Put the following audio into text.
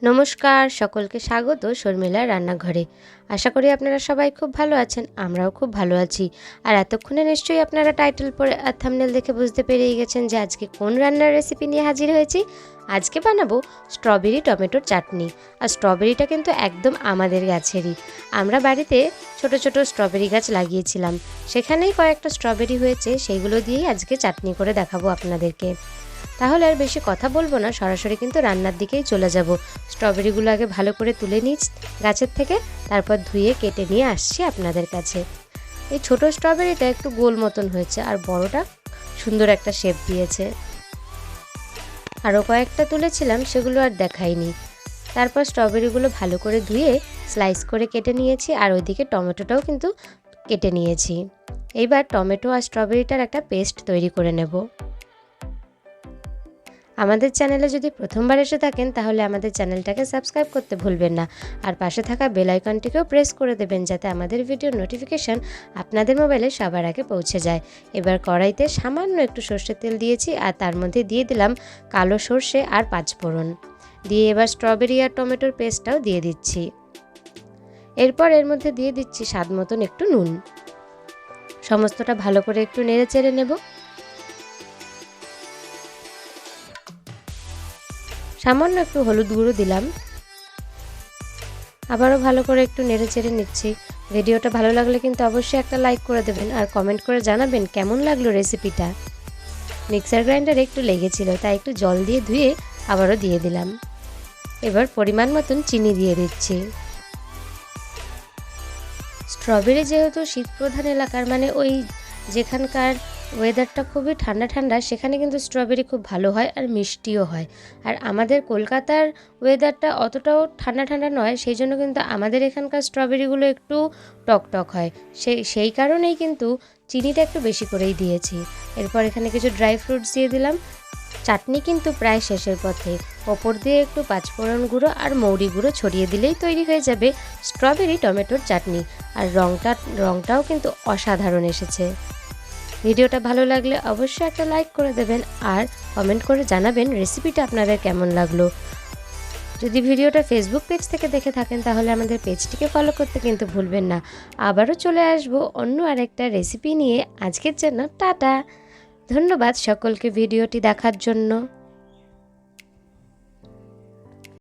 নমস্কার, সকলকে স্বাগত শর্মিলার রান্নাঘরে। আশা করি আপনারা সবাই খুব ভালো আছেন, আমরাও খুব ভালো আছি। আর এতক্ষণে নিশ্চয়ই আপনারা টাইটেল পড়ে আর থাম্বনেল দেখে বুঝতে পেরেই গেছেন যে আজকে কোন রান্নার রেসিপি নিয়ে হাজির হয়েছি। আজকে বানাবো স্ট্রবেরি টমেটোর চাটনি। আর স্ট্রবেরিটা কিন্তু একদম আমাদের গাছেরই। আমরা বাড়িতে ছোট ছোট স্ট্রবেরি গাছ লাগিয়েছিলাম, সেখানেই কয়েকটা স্ট্রবেরি হয়েছে, সেইগুলো দিয়েই আজকে চাটনি করে দেখাবো আপনাদেরকে। তাহলে আর বেশি কথা বলবো না, সরাসরি কিন্তু রান্নার দিকেই চলে যাব। স্ট্রবেরিগুলো আগে ভালো করে তুলে নিই গাছের থেকে, তারপর ধুয়ে কেটে নিয়ে আসছি আপনাদের কাছে। এই ছোট স্ট্রবেরিটা একটু গোল মতন হয়েছে, আর বড়টা সুন্দর একটা শেপ দিয়েছে। আরও কয়েকটা তুলেছিলাম, সেগুলো আর দেখাইনি। তারপর স্ট্রবেরিগুলো ভালো করে ধুয়ে স্লাইস করে কেটে নিয়েছি, আর ওইদিকে টমেটোটাও কিন্তু কেটে নিয়েছি। এইবার টমেটো আর স্ট্রবেরিটার একটা পেস্ট তৈরি করে নেব। আমাদের চ্যানেলে যদি প্রথমবার এসে থাকেন তাহলে আমাদের চ্যানেলটাকে সাবস্ক্রাইব করতে ভুলবেন না, আর পাশে থাকা বেল আইকনটিকেও প্রেস করে দেবেন যাতে আমাদের ভিডিওর নোটিফিকেশন আপনাদের মোবাইলে সবার আগে পৌঁছে যায়। এবার কড়াইতে সামান্য একটু সর্ষের তেল দিয়েছি, আর তার মধ্যে দিয়ে দিলাম কালো সর্ষে আর পাঁচফোড়ন দিয়ে এবার স্ট্রবেরি আর টমেটোর পেস্টটাও দিয়ে দিচ্ছি। এরপর এর মধ্যে দিয়ে দিচ্ছি স্বাদ মতন একটু নুন। সমস্তটা ভালো করে একটু নেড়ে চেড়ে নেব। সামান্য একটু হলুদ গুঁড়ো দিলাম। আবারও ভালো করে একটু নেড়ে চেড়ে নিচ্ছি। ভিডিওটা ভালো লাগলে কিন্তু অবশ্যই একটা লাইক করে দেবেন, আর কমেন্ট করে জানাবেন কেমন লাগলো রেসিপিটা। মিক্সার গ্রাইন্ডারে একটু লেগেছিল, তাই একটু জল দিয়ে ধুয়ে আবারও দিয়ে দিলাম। এবার পরিমাণ মতন চিনি দিয়ে দিচ্ছি। স্ট্রবেরি যেহেতু শীতপ্রধান এলাকার, মানে ওই যেখানকার ওয়েদারটা খুবই ঠান্ডা ঠান্ডা, সেখানে কিন্তু স্ট্রবেরি খুব ভালো হয় আর মিষ্টিও হয়। আর আমাদের কলকাতার ওয়েদারটা অতটাও ঠান্ডা ঠান্ডা নয়, সেই জন্য কিন্তু আমাদের এখানকার স্ট্রবেরিগুলো একটু টক টক হয়। সেই কারণেই কিন্তু চিনিটা একটু বেশি করেই দিয়েছি। এরপর এখানে কিছু ড্রাই ফ্রুটস দিয়ে দিলাম। চাটনি কিন্তু প্রায় শেষের পথে। ওপর দিয়ে একটু পাঁচফোড়ন গুঁড়ো আর মৌরি গুঁড়ো ছড়িয়ে দিলেই তৈরি হয়ে যাবে স্ট্রবেরি টমেটোর চাটনি। আর রঙটাও কিন্তু অসাধারণ এসেছে। ভিডিওটা ভালো লাগলে অবশ্যই একটা লাইক করে দেবেন, আর কমেন্ট করে জানাবেন রেসিপিটা আপনাদের কেমন লাগলো। যদি ভিডিওটা ফেসবুক পেজ থেকে দেখে থাকেন তাহলে আমাদের পেজটিকে ফলো করতে কিন্তু ভুলবেন না। আবারও চলে আসবো অন্য আরেকটা রেসিপি নিয়ে। আজকের জন্য টাটা। ধন্যবাদ সকলকে ভিডিওটি দেখার জন্য।